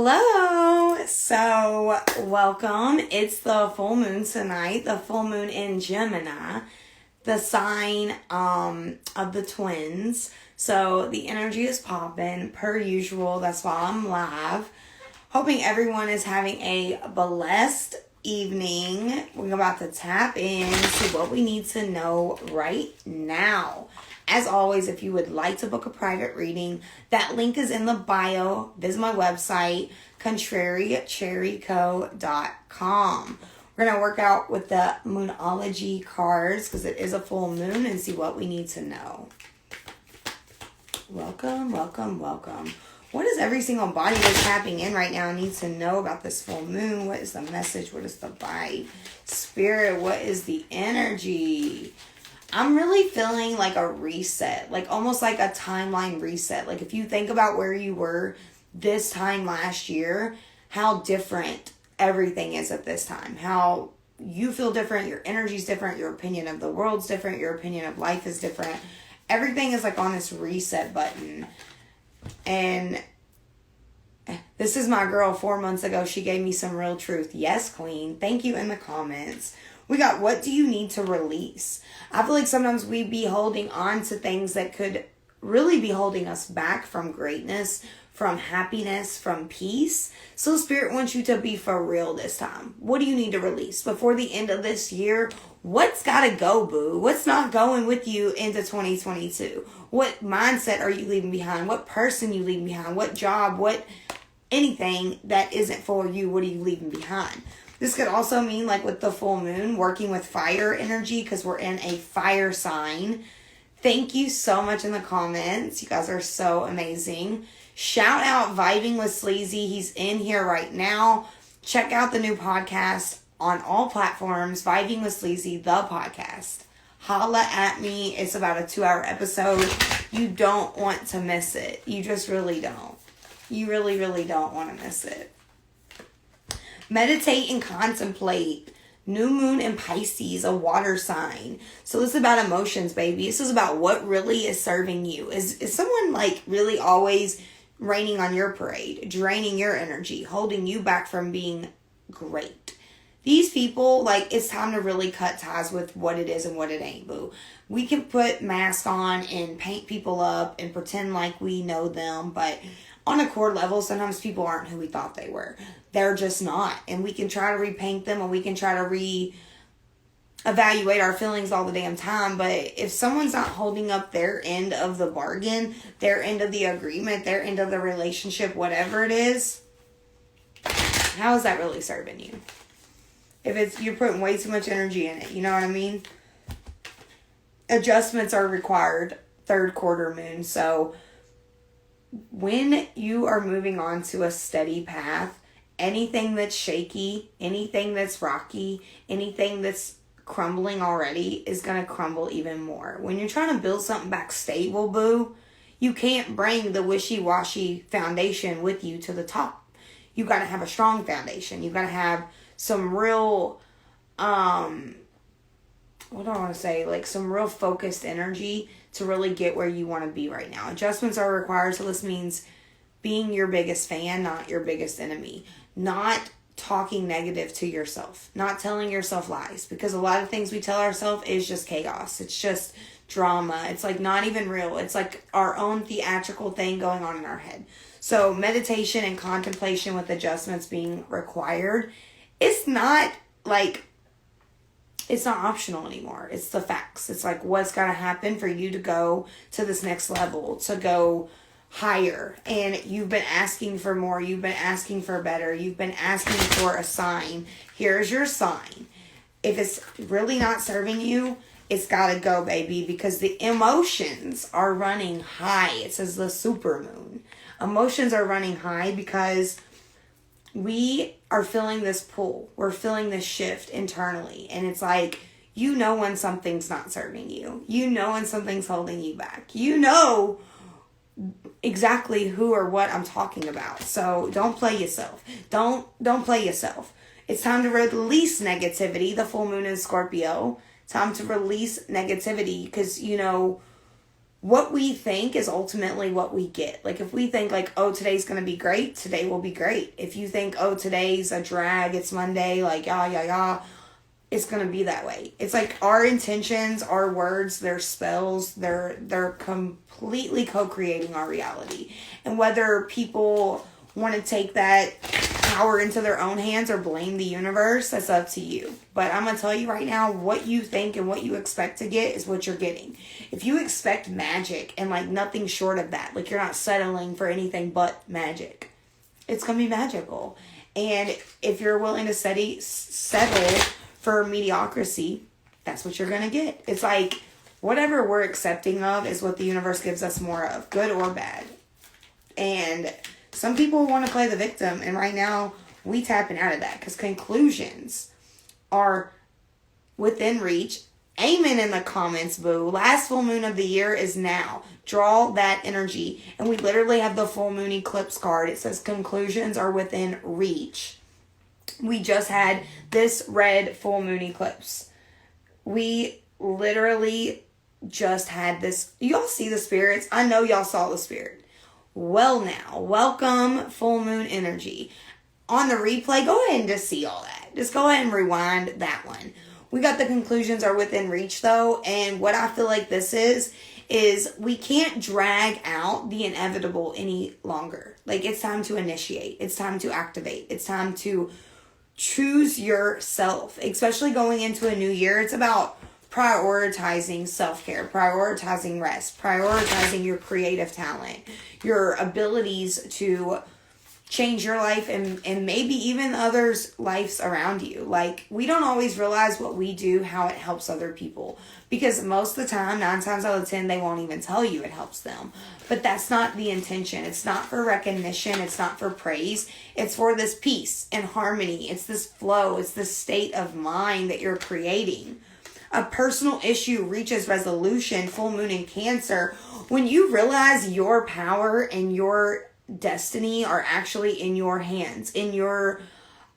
Hello. So, welcome. It's the full moon tonight, the full moon in Gemini, the sign of the twins. So, the energy is popping per usual. That's why I'm live. Hoping everyone is having a blessed evening. We're about to tap into what we need to know right now. As always, if you would like to book a private reading, that link is in the bio. Visit my website, contrarycherryco.com. We're going to work out with the Moonology cards because it is a full moon and see what we need to know. Welcome, welcome, welcome. What does every single body that's tapping in right now need to know about this full moon? What is the message? What is the vibe? Spirit, what is the energy? I'm really feeling like a reset, like almost like a timeline reset. Like if you think about where you were this time last year, how different everything is at this time. How you feel different, your energy's different, your opinion of the world's different, your opinion of life is different. Everything is like on this reset button. And this is my girl 4 months ago. She gave me some real truth. Yes, queen. Thank you in the comments. We got, what do you need to release? I feel like sometimes we be holding on to things that could really be holding us back from greatness, from happiness, from peace. So Spirit wants you to be for real this time. What do you need to release? Before the end of this year, what's got to go, boo? What's not going with you into 2022? What mindset are you leaving behind? What person you leaving behind? What job? What anything that isn't for you, what are you leaving behind? This could also mean, like with the full moon, working with fire energy because we're in a fire sign. Thank you so much in the comments. You guys are so amazing. Shout out Vibing with Sleazy. He's in here right now. Check out the new podcast on all platforms. Vibing with Sleazy, the podcast. Holla at me. It's about a 2-hour episode. You don't want to miss it. You just really don't. You really, really don't want to miss it. Meditate and contemplate. New moon in Pisces, a water sign. So this is about emotions, baby. This is about what really is serving you. Is someone like really always raining on your parade, draining your energy, holding you back from being great? These people, like, it's time to really cut ties with what it is and what it ain't, boo. We can put masks on and paint people up and pretend like we know them, but on a core level, sometimes people aren't who we thought they were. They're just not. And we can try to repaint them and we can try to evaluate our feelings all the damn time. But if someone's not holding up their end of the bargain, their end of the agreement, their end of the relationship, whatever it is, how is that really serving you? If you're putting way too much energy in it, you know what I mean? Adjustments are required, third quarter moon. So when you are moving on to a steady path, anything that's shaky, anything that's rocky, anything that's crumbling already is going to crumble even more. When you're trying to build something back stable, boo, you can't bring the wishy-washy foundation with you to the top. You got to have a strong foundation. You got to have some real, what do I want to say? Like some real focused energy to really get where you want to be right now. Adjustments are required. So this means being your biggest fan, not your biggest enemy. Not talking negative to yourself. Not telling yourself lies. Because a lot of things we tell ourselves is just chaos. It's just drama. It's like not even real. It's like our own theatrical thing going on in our head. So meditation and contemplation with adjustments being required. It's not like, it's not optional anymore. It's the facts. It's like what's got to happen for you to go to this next level, to go higher. And you've been asking for more. You've been asking for better. You've been asking for a sign. Here's your sign. If it's really not serving you, it's got to go, baby, because the emotions are running high. It says the supermoon. Emotions are running high because we are feeling this pull. We're feeling this shift internally. And it's like, you know when something's not serving you. You know when something's holding you back. You know exactly who or what I'm talking about. So don't play yourself. Don't play yourself. It's time to release negativity. The full moon in Scorpio. Time to release negativity because, you know, what we think is ultimately what we get. Like, if we think like, oh, today's going to be great, today will be great. If you think, oh, today's a drag, it's Monday, like, it's going to be that way. It's like our intentions, our words, their spells, they're completely co-creating our reality. And whether people want to take that power into their own hands or blame the universe, that's up to you. But I'm going to tell you right now, what you think and what you expect to get is what you're getting. If you expect magic and like nothing short of that, like you're not settling for anything but magic, it's going to be magical. And if you're willing to settle for mediocrity, that's what you're going to get. It's like whatever we're accepting of is what the universe gives us more of, good or bad. And some people want to play the victim, and right now we tapping out of that because conclusions are within reach. Amen in the comments, boo. Last full moon of the year is now. Draw that energy. And we literally have the full moon eclipse card. It says conclusions are within reach. We just had this red full moon eclipse. We literally just had this. Y'all see the spirits? I know y'all saw the spirit. Well now, welcome full moon energy. On the replay, go ahead and just see all that. Just go ahead and rewind that one. We got the conclusions are within reach though, and what I feel like this is we can't drag out the inevitable any longer. Like, it's time to initiate. It's time to activate. It's time to choose yourself, especially going into a new year. It's about prioritizing self-care, prioritizing rest, prioritizing your creative talent, your abilities to change your life and maybe even others' lives around you. Like, we don't always realize what we do, how it helps other people. Because most of the time, 9 times out of 10, they won't even tell you it helps them. But that's not the intention. It's not for recognition. It's not for praise. It's for this peace and harmony. It's this flow. It's this state of mind that you're creating. A personal issue reaches resolution, full moon in Cancer. When you realize your power and your destiny are actually in your hands, in your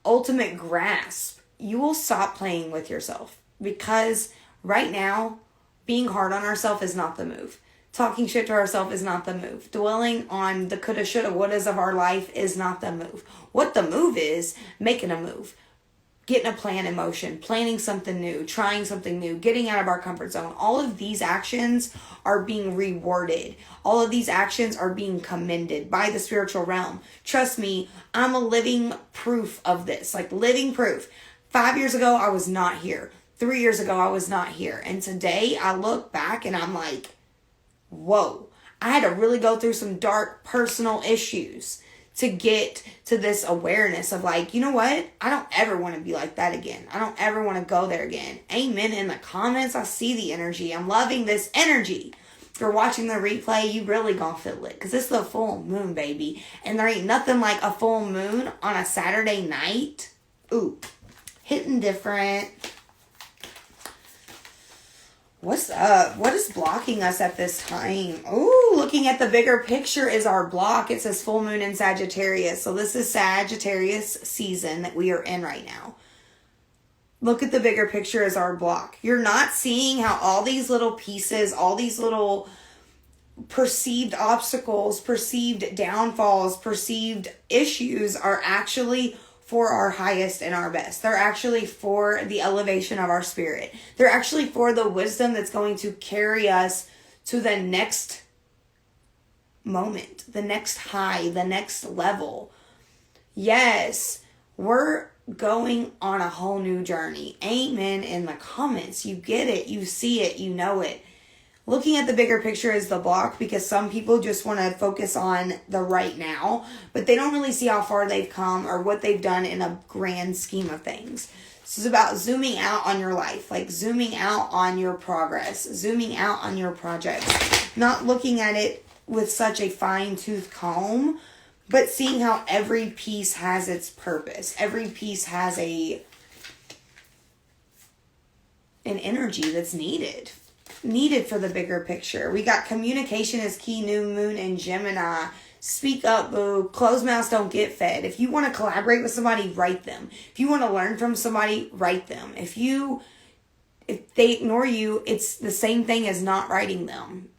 ultimate grasp, you will stop playing with yourself. Because right now, being hard on ourselves is not the move. Talking shit to ourselves is not the move. Dwelling on the coulda, shoulda, wouldas of our life is not the move. What the move is, making a move. Getting a plan in motion, planning something new, trying something new, getting out of our comfort zone. All of these actions are being rewarded. All of these actions are being commended by the spiritual realm. Trust me, I'm a living proof of this. Like, living proof. 5 years ago, I was not here. 3 years ago, I was not here. And today, I look back and I'm like, whoa. I had to really go through some dark personal issues to get to this awareness of like, you know what? I don't ever want to be like that again. I don't ever want to go there again. Amen in the comments. I see the energy. I'm loving this energy. If you're watching the replay, you really gonna feel it. Because it's the full moon, baby. And there ain't nothing like a full moon on a Saturday night. Ooh, hitting different. What's up? What is blocking us at this time? Ooh, looking at the bigger picture is our block. It says full moon in Sagittarius. So this is Sagittarius season that we are in right now. Look at the bigger picture as our block. You're not seeing how all these little pieces, all these little perceived obstacles, perceived downfalls, perceived issues are actually for our highest and our best. They're actually for the elevation of our spirit. They're actually for the wisdom that's going to carry us to the next moment, the next high, the next level. Yes, we're going on a whole new journey. Amen in the comments. You get it. You see it. You know it. Looking at the bigger picture is the block, because some people just want to focus on the right now, but they don't really see how far they've come or what they've done in a grand scheme of things. This is about zooming out on your life, like zooming out on your progress, zooming out on your projects, not looking at it with such a fine-tooth comb, but seeing how every piece has its purpose. Every piece has an energy that's needed for the bigger picture. We got communication is key, new moon in Gemini. Speak up, boo. Closed mouths don't get fed. If you want to collaborate with somebody, write them. If you want to learn from somebody, write them. If they ignore you, it's the same thing as not writing them.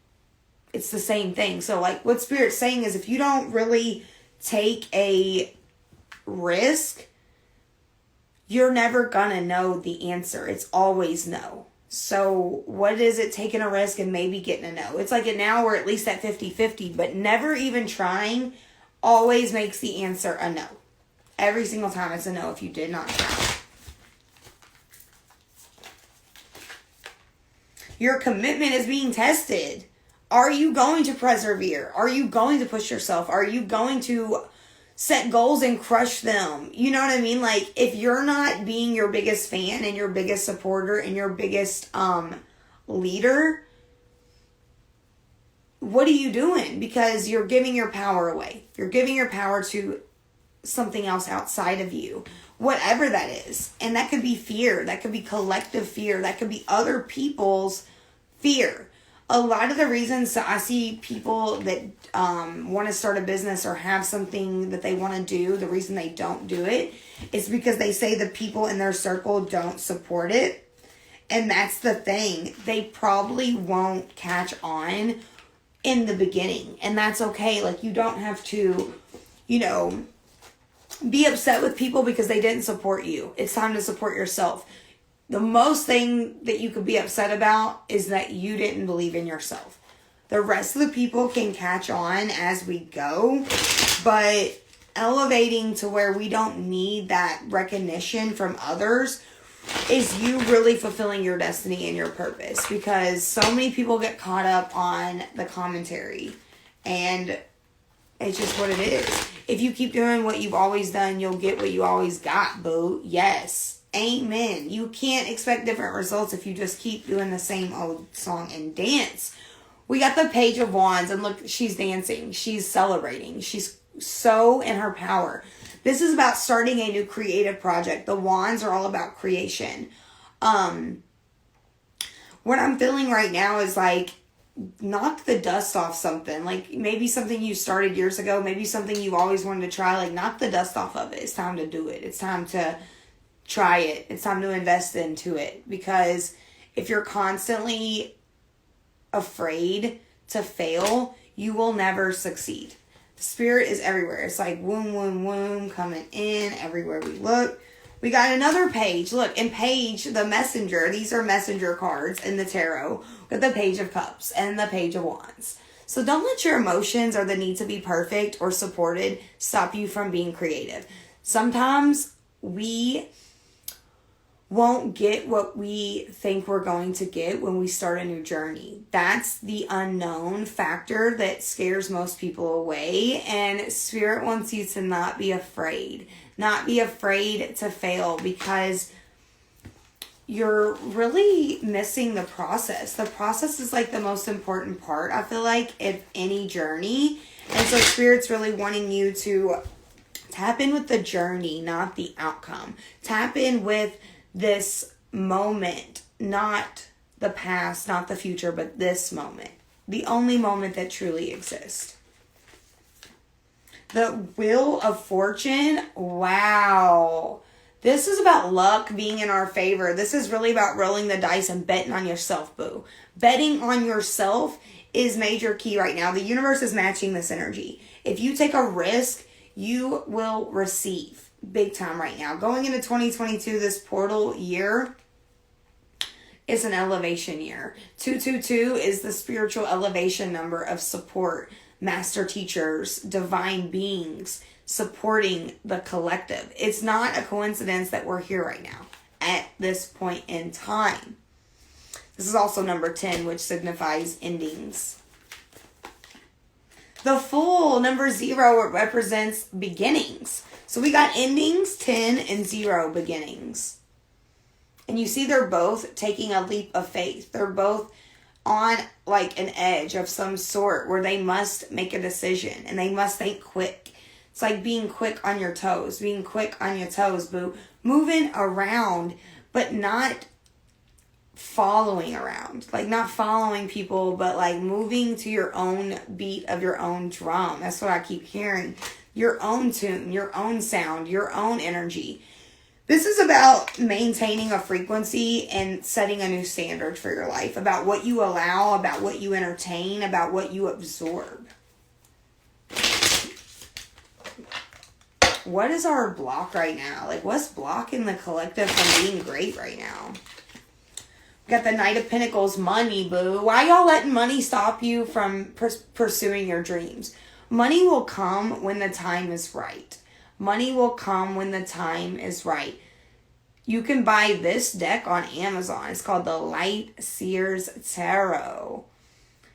it's the same thing. So like what Spirit's saying is if you don't really take a risk, you're never gonna know the answer. It's always no. So what is it taking a risk and maybe getting a no? It's like now we're at least at 50-50, but never even trying always makes the answer a no. Every single time it's a no if you did not try. Your commitment is being tested. Are you going to persevere? Are you going to push yourself? Are you going to set goals and crush them? You know what I mean? Like, if you're not being your biggest fan and your biggest supporter and your biggest leader, what are you doing? Because you're giving your power away. You're giving your power to something else outside of you. Whatever that is. And that could be fear. That could be collective fear. That could be other people's fear. A lot of the reasons I see people that want to start a business or have something that they want to do, the reason they don't do it is because they say the people in their circle don't support it. And that's the thing. They probably won't catch on in the beginning. And that's okay. Like, you don't have to, be upset with people because they didn't support you. It's time to support yourself. The most thing that you could be upset about is that you didn't believe in yourself. The rest of the people can catch on as we go, but elevating to where we don't need that recognition from others is you really fulfilling your destiny and your purpose, because so many people get caught up on the commentary, and it's just what it is. If you keep doing what you've always done, you'll get what you always got, boo. Yes. Amen. You can't expect different results if you just keep doing the same old song and dance. We got the Page of Wands, and look, she's dancing. She's celebrating. She's so in her power. This is about starting a new creative project. The Wands are all about creation. What I'm feeling right now is like, knock the dust off something. Like, maybe something you started years ago, maybe something you've always wanted to try. Like, knock the dust off of it. It's time to do it. It's time to try it. It's time to invest into it. Because if you're constantly afraid to fail, you will never succeed. Spirit is everywhere. It's like womb, womb, womb coming in everywhere we look. We got another page. Look, in Page, the Messenger. These are messenger cards in the tarot. With the Page of Cups and the Page of Wands. So don't let your emotions or the need to be perfect or supported stop you from being creative. Sometimes we won't get what we think we're going to get when we start a new journey. That's the unknown factor that scares most people away. And Spirit wants you to not be afraid. Not be afraid to fail, because you're really missing the process. The process is like the most important part, I feel like, of any journey. And so Spirit's really wanting you to tap in with the journey, not the outcome. Tap in with this moment, not the past, not the future, but this moment. The only moment that truly exists. The Wheel of Fortune. Wow. This is about luck being in our favor. This is really about rolling the dice and betting on yourself, boo. Betting on yourself is major key right now. The universe is matching this energy. If you take a risk, you will receive big time right now. Going into 2022, this portal year is an elevation year. 222 is the spiritual elevation number of support, master teachers, divine beings, supporting the collective. It's not a coincidence that we're here right now at this point in time. This is also number 10, which signifies endings. The Fool, number 0, represents beginnings. So we got endings, 10, and 0 beginnings. And you see they're both taking a leap of faith. They're both on like an edge of some sort where they must make a decision and they must think quick. It's like being quick on your toes. Being quick on your toes, boo. Moving around, but not following around. Like, not following people, but like moving to your own beat of your own drum. That's what I keep hearing. Your own tune, your own sound, your own energy. This is about maintaining a frequency and setting a new standard for your life, about what you allow, about what you entertain, about what you absorb. What is our block right now? Like, what's blocking the collective from being great right now? We got the Knight of Pentacles, money, boo. Why y'all letting money stop you from pursuing your dreams? Money will come when the time is right. Money will come when the time is right. You can buy this deck on Amazon. It's called the Light Seers Tarot.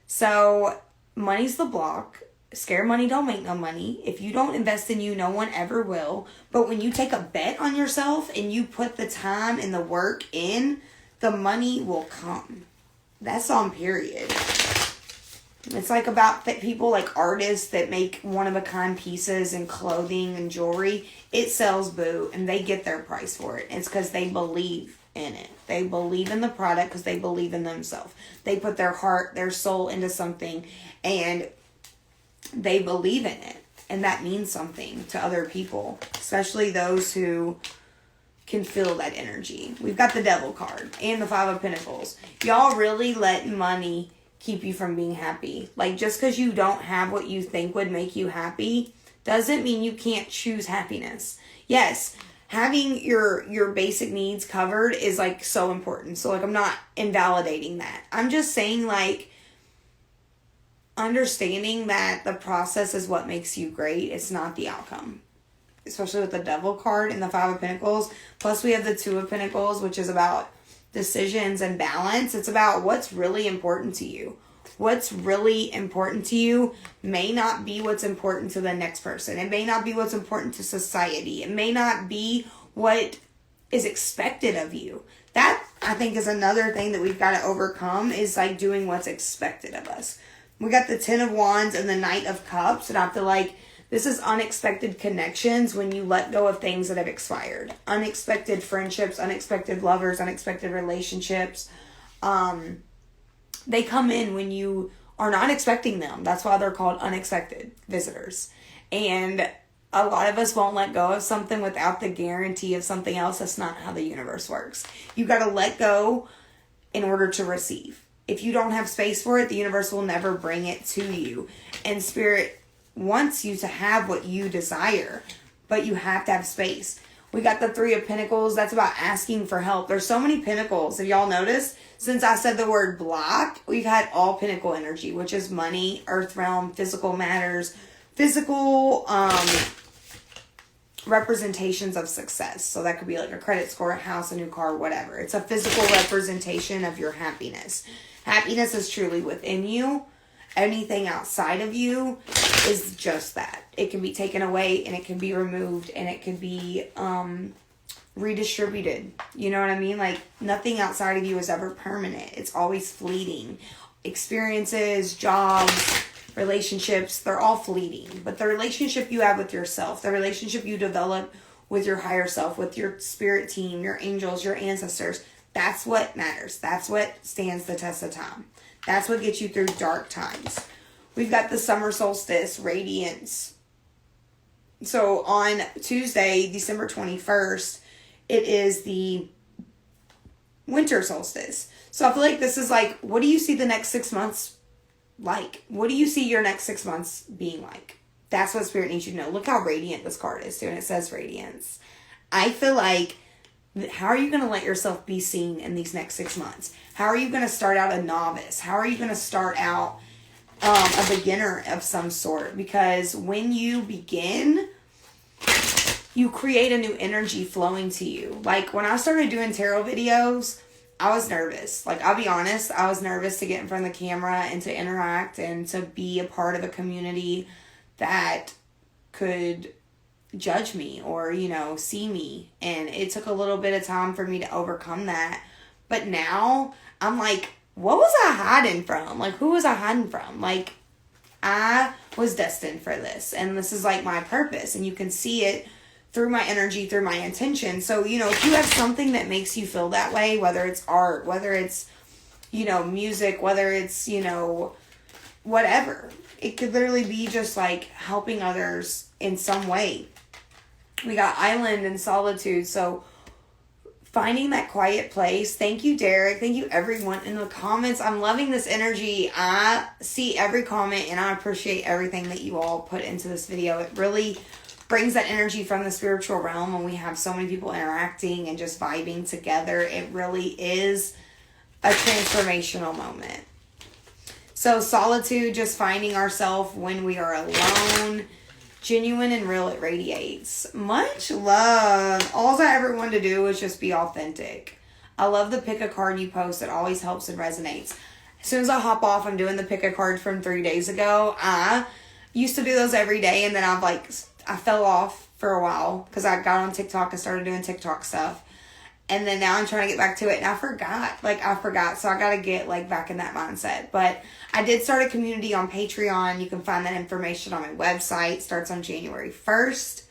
So, money's the block. Scared money don't make no money. If you don't invest in you, no one ever will. But when you take a bet on yourself and you put the time and the work in, the money will come. That's on period. It's like about people like artists that make one-of-a-kind pieces and clothing and jewelry. It sells, boo, and they get their price for it. It's because they believe in it. They believe in the product because they believe in themselves. They put their heart, their soul into something, and they believe in it. And that means something to other people, especially those who can feel that energy. We've got the Devil card and the Five of Pentacles. Y'all really letting money keep you from being happy. Like, just because you don't have what you think would make you happy doesn't mean you can't choose happiness. Yes, having your basic needs covered is like so important. So like, I'm not invalidating that. I'm just saying, like, understanding that the process is what makes you great. It's not the outcome. Especially with the Devil card and the Five of Pentacles. Plus we have the Two of Pentacles, which is about decisions and balance. It's about what's really important to you. What's really important to you may not be what's important to the next person. It may not be what's important to society. It may not be what is expected of you. That, I think, is another thing that we've got to overcome, is like doing what's expected of us. We got the Ten of Wands and the Knight of Cups, and I feel like this is unexpected connections when you let go of things that have expired. Unexpected friendships, unexpected lovers, unexpected relationships. They come in when you are not expecting them. That's why they're called unexpected visitors. And a lot of us won't let go of something without the guarantee of something else. That's not how the universe works. You got to let go in order to receive. If you don't have space for it, the universe will never bring it to you. And Spirit wants you to have what you desire, but you have to have space. We got the Three of Pentacles. That's about asking for help. There's so many pentacles. Have y'all noticed? Since I said the word block, we've had all pentacle energy, which is money, earth realm, physical matters, physical representations of success. So that could be like a credit score, a house, a new car, whatever. It's a physical representation of your happiness. Happiness is truly within you. Anything outside of you is just that. It can be taken away and it can be removed and it can be redistributed. You know what I mean? Like, nothing outside of you is ever permanent. It's always fleeting. Experiences, jobs, relationships, they're all fleeting. But the relationship you have with yourself, the relationship you develop with your higher self, with your spirit team, your angels, your ancestors, that's what matters. That's what stands the test of time. That's what gets you through dark times. We've got the summer solstice, radiance. So on Tuesday, December 21st, it is the winter solstice. So I feel like this is like, what do you see the next 6 months like? What do you see your next 6 months being like? That's what Spirit needs you to know. Look how radiant this card is too, and it says radiance. I feel like, how are you going to let yourself be seen in these next 6 months? How are you going to start out a novice? How are you going to start out a beginner of some sort? Because when you begin, you create a new energy flowing to you. Like, when I started doing tarot videos, I was nervous. Like, I'll be honest, I was nervous to get in front of the camera and to interact and to be a part of a community that could judge me or, you know, see me. And it took a little bit of time for me to overcome that. But now I'm like, what was I hiding from? Like, who was I hiding from? Like, I was destined for this. And this is like my purpose. And you can see it through my energy, through my intention. So, you know, if you have something that makes you feel that way, whether it's art, whether it's, you know, music, whether it's, you know, whatever. It could literally be just like helping others in some way. We got island and solitude. So finding that quiet place. Thank you, Derek. Thank you, everyone in the comments. I'm loving this energy. I see every comment and I appreciate everything that you all put into this video. It really brings that energy from the spiritual realm when we have so many people interacting and just vibing together. It really is a transformational moment. So solitude, just finding ourselves when we are alone. Genuine and real, it radiates. Much love. All I ever wanted to do was just be authentic. I love the pick a card you post. It always helps and resonates. As soon as I hop off, I'm doing the pick a card from 3 days ago. I used to do those every day, and then I fell off for a while because I got on TikTok and started doing TikTok stuff. And then now I'm trying to get back to it, and I forgot. So I got to get back in that mindset. But I did start a community on Patreon. You can find that information on my website. It starts on January 1st.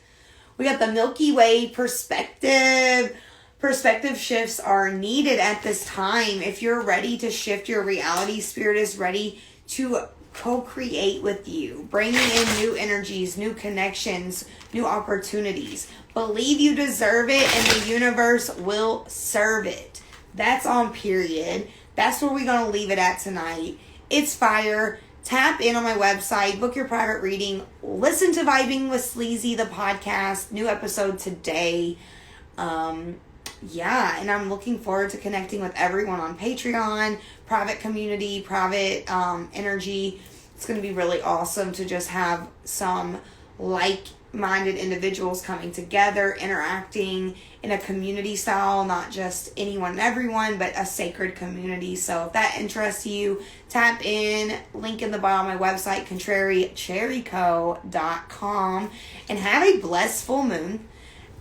We got the Milky Way perspective. Perspective shifts are needed at this time. If you're ready to shift your reality, Spirit is ready to co-create with you, bringing in new energies, new connections, new opportunities. Believe you deserve it and the universe will serve it. That's on period. That's where we're going to leave it at tonight. It's fire. Tap in on my website, book your private reading, listen to Vibing with Sleazy, the podcast, new episode today. And I'm looking forward to connecting with everyone on Patreon, private community, private energy. It's going to be really awesome to just have some like-minded individuals coming together, interacting in a community style, not just anyone and everyone, but a sacred community. So if that interests you, tap in, link in the bio on my website, contrarycherryco.com, and have a blessed full moon.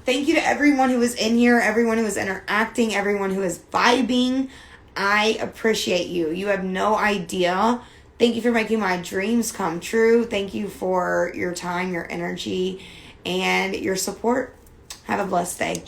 Thank you to everyone who is in here, everyone who is interacting, everyone who is vibing. I appreciate you. You have no idea. Thank you for making my dreams come true. Thank you for your time, your energy, and your support. Have a blessed day.